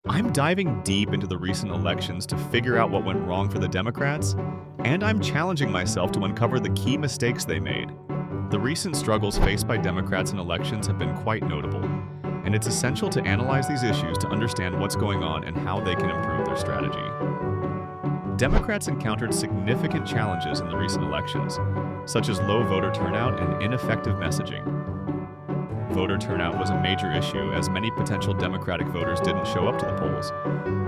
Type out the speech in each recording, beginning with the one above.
I'm diving deep into the recent elections to figure out what went wrong for the Democrats, and I'm challenging myself to uncover the key mistakes they made. The recent struggles faced by Democrats in elections have been quite notable, and it's essential to analyze these issues to understand what's going on and how they can improve their strategy. Democrats encountered significant challenges in the recent elections, such as low voter turnout and ineffective messaging. Voter turnout was a major issue as many potential Democratic voters didn't show up to the polls,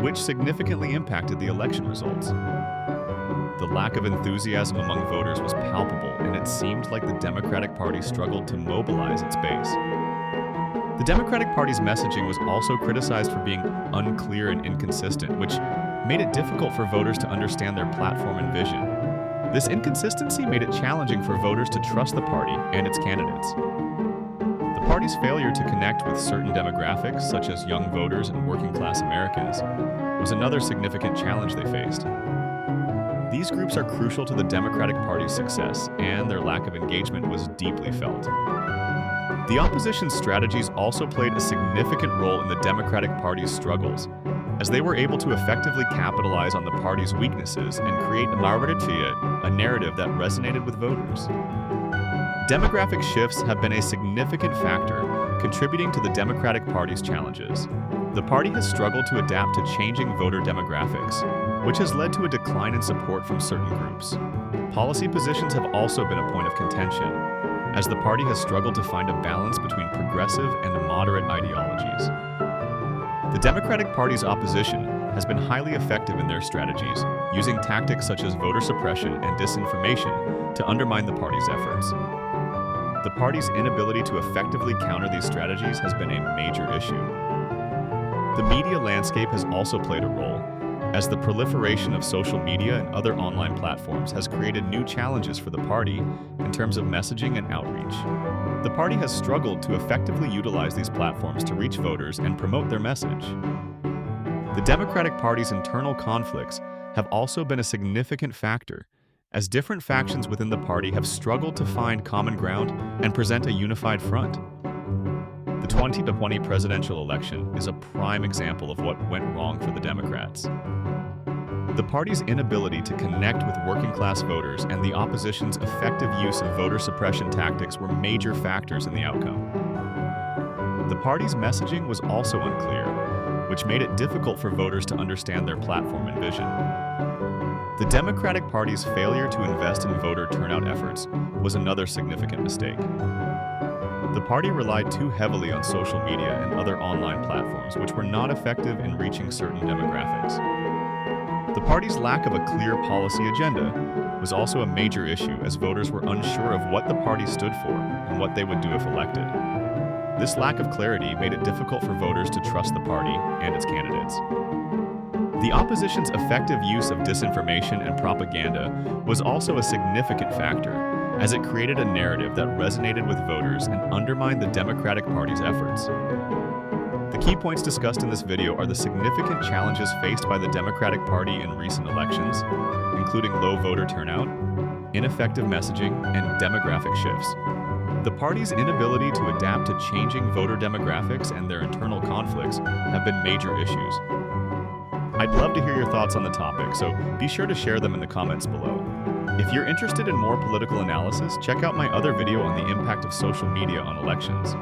which significantly impacted the election results. The lack of enthusiasm among voters was palpable, and it seemed like the Democratic Party struggled to mobilize its base. The Democratic Party's messaging was also criticized for being unclear and inconsistent, which made it difficult for voters to understand their platform and vision. This inconsistency made it challenging for voters to trust the party and its candidates. The party's failure to connect with certain demographics, such as young voters and working-class Americans, was another significant challenge they faced. These groups are crucial to the Democratic Party's success, and their lack of engagement was deeply felt. The opposition's strategies also played a significant role in the Democratic Party's struggles, as they were able to effectively capitalize on the party's weaknesses and create a narrative that resonated with voters. Demographic shifts have been a significant factor contributing to the Democratic Party's challenges. The party has struggled to adapt to changing voter demographics, which has led to a decline in support from certain groups. Policy positions have also been a point of contention, as the party has struggled to find a balance between progressive and moderate ideologies. The Democratic Party's opposition has been highly effective in their strategies, using tactics such as voter suppression and disinformation to undermine the party's efforts. The party's inability to effectively counter these strategies has been a major issue. The media landscape has also played a role, as the proliferation of social media and other online platforms has created new challenges for the party in terms of messaging and outreach. The party has struggled to effectively utilize these platforms to reach voters and promote their message. The Democratic Party's internal conflicts have also been a significant factor, as different factions within the party have struggled to find common ground and present a unified front. The 2020 presidential election is a prime example of what went wrong for the Democrats. The party's inability to connect with working-class voters and the opposition's effective use of voter suppression tactics were major factors in the outcome. The party's messaging was also unclear, which made it difficult for voters to understand their platform and vision. The Democratic Party's failure to invest in voter turnout efforts was another significant mistake. The party relied too heavily on social media and other online platforms, which were not effective in reaching certain demographics. The party's lack of a clear policy agenda was also a major issue, as voters were unsure of what the party stood for and what they would do if elected. This lack of clarity made it difficult for voters to trust the party and its candidates. The opposition's effective use of disinformation and propaganda was also a significant factor, as it created a narrative that resonated with voters and undermined the Democratic Party's efforts. The key points discussed in this video are the significant challenges faced by the Democratic Party in recent elections, including low voter turnout, ineffective messaging, and demographic shifts. The party's inability to adapt to changing voter demographics and their internal conflicts have been major issues. I'd love to hear your thoughts on the topic, so be sure to share them in the comments below. If you're interested in more political analysis, check out my other video on the impact of social media on elections.